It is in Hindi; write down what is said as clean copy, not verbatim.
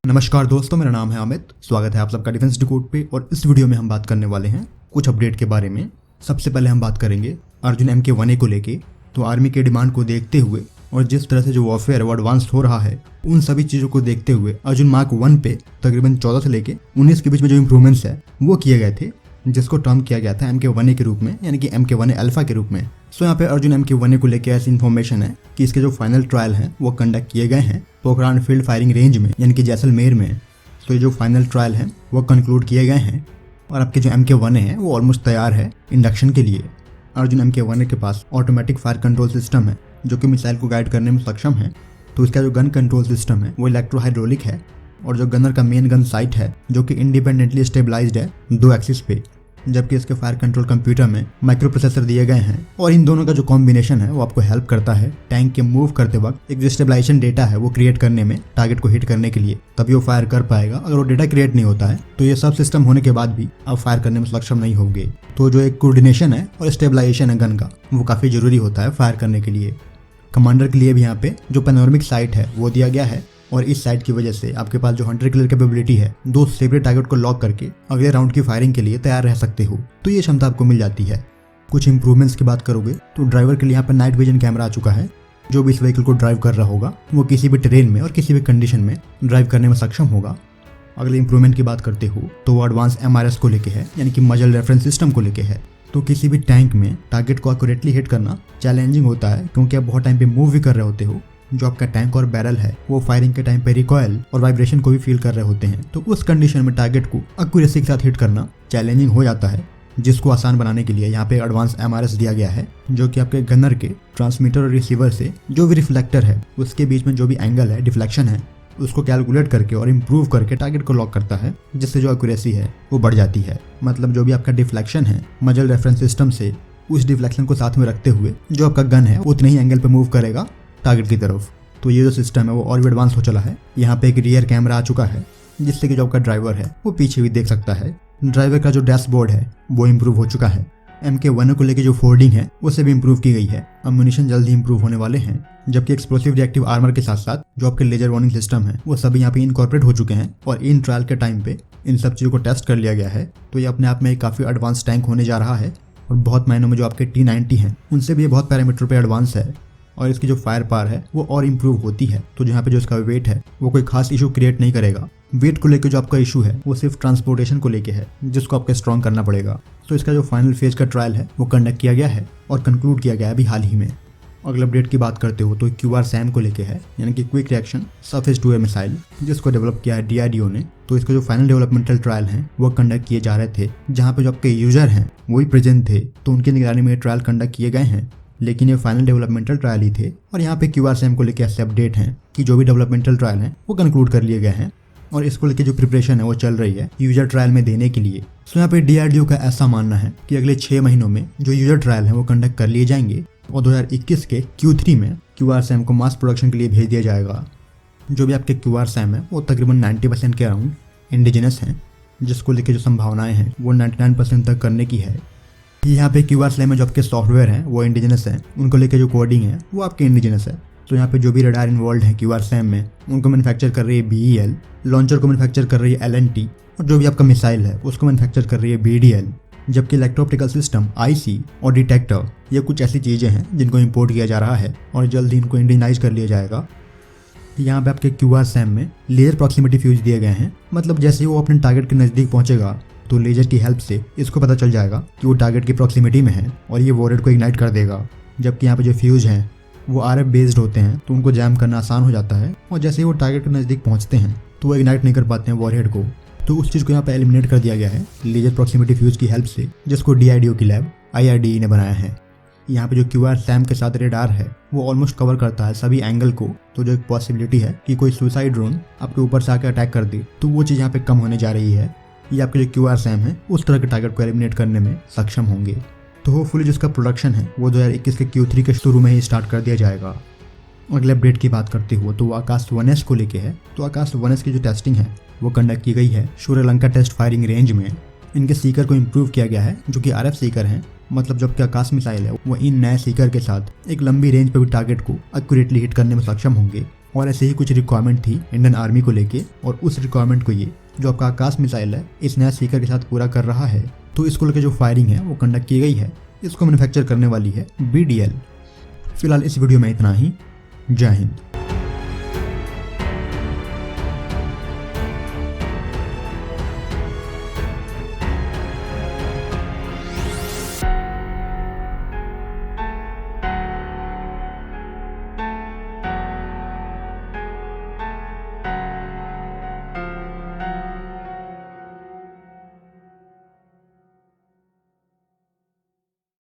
नमस्कार दोस्तों, मेरा नाम है अमित। स्वागत है आप सबका डिफेंस डिकोड पे। और इस वीडियो में हम बात करने वाले हैं कुछ अपडेट के बारे में। सबसे पहले हम बात करेंगे अर्जुन MK1A को लेके। तो आर्मी के डिमांड को देखते हुए और जिस तरह से जो वॉरफेयर वो एडवांस हो रहा है, उन सभी चीज़ों को देखते हुए अर्जुन मार्क 1 पे तकरीबन 14 से लेके 19 के बीच में जो इंप्रूवमेंट्स है वो किए गए थे, जिसको टर्म किया गया था MK1A के रूप में, यानी कि MK1A अल्फा के रूप में। सो यहाँ पे अर्जुन MK1A को लेकर ऐसी इन्फॉर्मेशन है कि इसके जो फाइनल ट्रायल हैं वो कंडक्ट किए गए हैं पोखरान फील्ड फायरिंग रेंज में, यानी कि जैसलमेर में। तो ये जो फाइनल ट्रायल हैं वो कंक्लूड किए गए हैं और आपके जो MK1A है वो ऑलमोस्ट तैयार है इंडक्शन के लिए। अर्जुन MK1A के पास ऑटोमेटिक फायर कंट्रोल सिस्टम है जो कि मिसाइल को गाइड करने में सक्षम है। तो इसका जो गन कंट्रोल सिस्टम है वो इलेक्ट्रो हाइड्रोलिक है और जो गनर का मेन गन साइट है जो कि इंडिपेंडेंटली स्टेबलाइज्ड है 2 एक्सिस पे, जबकि इसके फायर कंट्रोल कंप्यूटर में माइक्रो प्रोसेसर दिए गए हैं। और इन दोनों का जो कॉम्बिनेशन है वो आपको हेल्प करता है टैंक के मूव करते वक्त एक जो स्टेबलाइजेशन डेटा है वो क्रिएट करने में, टारगेट को हिट करने के लिए, तभी वो फायर कर पाएगा। अगर वो डेटा क्रिएट नहीं होता है तो ये सब सिस्टम होने के बाद भी आप फायर करने में सक्षम नहीं होंगे। तो जो एक कोऑर्डिनेशन है और स्टेबलाइजेशन है गन का, वो काफ़ी जरूरी होता है फायर करने के लिए। कमांडर के लिए भी यहाँ पे जो पैनोरामिक साइट है वो दिया गया है और इस साइट की वजह से आपके पास जो हंटर किलर कैपेबिलिटी है, 2 सेपरेट टारगेट को लॉक करके अगले राउंड की फायरिंग के लिए तैयार रह सकते हो। तो ये क्षमता आपको मिल जाती है। कुछ इंप्रूवमेंट्स की बात करोगे तो ड्राइवर के लिए यहाँ पर नाइट विजन कैमरा आ चुका है। जो भी इस व्हीकल को ड्राइव कर रहा होगा वो किसी भी टेरेन में और किसी भी कंडीशन में ड्राइव करने में सक्षम होगा। अगले इंप्रूवमेंट की बात करते हो तो वो एडवांस MRS को लेके है, यानी कि मजल रेफरेंस सिस्टम को लेके है। तो किसी भी टैंक में टारगेट को एक्यूरेटली हिट करना चैलेंजिंग होता है, क्योंकि आप बहुत टाइम पे मूव भी कर रहे होते हो। जो आपका टैंक और बैरल है वो फायरिंग के टाइम पे रिकॉयल और वाइब्रेशन को भी फील कर रहे होते हैं। तो उस कंडीशन में टारगेट को एक्यूरेसी के साथ हिट करना चैलेंजिंग हो जाता है, जिसको आसान बनाने के लिए यहाँ पे एडवांस MRS दिया गया है, जो कि आपके गनर के ट्रांसमीटर और रिसीवर से जो भी रिफ्लेक्टर है उसके बीच में जो भी एंगल है, डिफ्लेक्शन है, उसको कैलकुलेट करके और इम्प्रूव करके टारगेट को लॉक करता है, जिससे जो एक्यूरेसी है वो बढ़ जाती है। मतलब जो भी आपका डिफ्लेक्शन है मजल रेफरेंस सिस्टम से, उस डिफ्लेक्शन को साथ में रखते हुए जो आपका गन है उतने ही एंगल पे मूव करेगा टारगेट की तरफ। तो ये जो सिस्टम है वो और भी एडवांस हो चला है। यहाँ पे एक रियर कैमरा आ चुका है, जिससे कि जो आपका ड्राइवर है वो पीछे भी देख सकता है। ड्राइवर का जो डैशबोर्ड है वो इम्प्रूव हो चुका है। MK1A को लेके जो फोल्डिंग है उसे भी इम्प्रूव की गई है। अम्यूनिशन जल्दी इम्प्रूव होने वाले हैं, जबकि एक्सप्लोसिव रिएक्टिव आर्मर के साथ साथ जो आपके लेजर वार्निंग सिस्टम है वो सभी यहाँ पे इनकॉर्पोरेट हो चुके हैं। और इन ट्रायल के टाइम पे इन सब चीज़ों को टेस्ट कर लिया गया है। तो ये अपने आप में एक काफ़ी एडवांस टैंक होने जा रहा है और बहुत मायनों में जो आपके T90 हैं उनसे भी ये बहुत पैरामीटर पे एडवांस है और इसकी जो फायर पावर है वो और इम्प्रूव होती है। तो जहाँ पे जो इसका वेट है वो कोई खास इशू क्रिएट नहीं करेगा। वेट को लेकर जो आपका इशू है वो सिर्फ ट्रांसपोर्टेशन को लेके है, जिसको आपको स्ट्रॉन्ग करना पड़ेगा। तो इसका जो फाइनल फेज का ट्रायल है वो कंडक्ट किया गया है और कंक्लूड किया गया है अभी हाल ही में। अगले अपडेट की बात करते हो तो QRSAM को लेके है, यानी कि quick reaction surface to air missile, जिसको डेवलप किया है DRDO ने। तो इसके जो फाइनल डेवलपमेंटल ट्रायल हैं वो कंडक्ट किए जा रहे थे, जहाँ पे जो आपके यूजर हैं वही प्रेजेंट थे। तो उनकी निगरानी में ट्रायल कंडक्ट किए गए हैं, लेकिन ये फाइनल डेवलपमेंटल ट्रायल ही थे। और यहाँ पे QRSAM को लेकर ऐसे अपडेट हैं कि जो भी डेवलपमेंटल ट्रायल हैं वो कंक्लूड कर लिए गए हैं और इसको लेकर जो प्रिपरेशन है वो चल रही है यूजर ट्रायल में देने के लिए। सो यहाँ पे DRDO का ऐसा मानना है कि अगले 6 महीनों में जो यूजर ट्रायल है वो कंडक्ट कर लिए जाएंगे और 2021 के Q3 में QRSAM को मास प्रोडक्शन के लिए भेज दिया जाएगा। जो भी आपके QRSAM है वो तकरीबन 90% के अराउंड इंडिजिनस हैं, जिसको लेकर जो संभावनाएं हैं वो 99% तक करने की है। यहाँ पे QRSAM में जो आपके सॉफ्टवेयर हैं वो इंडिजिनस हैं, उनको लेके जो कोडिंग है वो आपके इंडिजिनस है। तो यहाँ पे जो भी रडार इन्वॉल्व है QRSAM में, उनको मैन्युफैक्चर कर रही है BEL, लॉन्चर को मैन्युफैक्चर कर रही है L&T और जो भी आपका मिसाइल है उसको मैन्युफैक्चर कर रही है BDL। जबकि इलेक्ट्रो ऑप्टिकल सिस्टम IC और डिटेक्टर ये कुछ ऐसी चीज़ें हैं जिनको इंपोर्ट किया जा रहा है और जल्द ही इनको इंडिजनाइज कर लिया जाएगा। यहाँ पे आपके QRSAM में लेजर प्रॉक्सिमिटी फ्यूज दिए गए हैं। मतलब जैसे ही वो अपने टारगेट के नज़दीक पहुँचेगा तो लेजर की हेल्प से इसको पता चल जाएगा कि वो टारगेट की प्रॉक्सिमिटी में है और ये वॉरहेड को इग्नाइट कर देगा। जबकि यहाँ पे जो फ्यूज हैं वो RF बेस्ड होते हैं, तो उनको जैम करना आसान हो जाता है और जैसे ही वो टारगेट के नज़दीक पहुँचते हैं तो वो इग्नाइट नहीं कर पाते हैं वॉरहेड को। तो उस चीज़ को यहाँ पे एलिमिनेट कर दिया गया है लेजर प्रॉक्सिमिटी फ्यूज की हेल्प से, जिसको DRDO की लैब IRDE ने बनाया है। यहाँ पे जो QRSAM के साथ रेडार है वो ऑलमोस्ट कवर करता है सभी एंगल को। तो जो एक पॉसिबिलिटी है कि कोई सुसाइड ड्रोन आपके ऊपर से आकर अटैक कर दे, तो वो चीज़ यहाँ पे कम होने जा रही है। ये आपके जो QRSAM है उस तरह के टारगेट को एलिमिनेट करने में सक्षम होंगे। तो होपफुली जिसका प्रोडक्शन है वो 2021 के Q3 के शुरू में ही स्टार्ट कर दिया जाएगा। अगले अपडेट की बात करते हुए तो आकाश 1S को लेके है। तो आकाश 1S की जो टेस्टिंग है वो कंडक्ट की गई है श्रीलंका टेस्ट फायरिंग रेंज में। इनके सीकर को इम्प्रूव किया गया है, जो कि RF सीकर हैं। मतलब जबकि आकाश मिसाइल है वो इन नए सीकर के साथ एक लंबी रेंज पर भी टारगेट को एक्यूरेटली हिट करने में सक्षम होंगे। और ऐसे ही कुछ रिक्वायरमेंट थी इंडियन आर्मी को लेके, और उस रिक्वायरमेंट को ये जो आपका आकाश मिसाइल है इस नया सीकर के साथ पूरा कर रहा है। तो इसको लेकर जो फायरिंग है वो कंडक्ट की गई है। इसको मैन्युफैक्चर करने वाली है BDL। फिलहाल इस वीडियो में इतना ही। जय हिंद।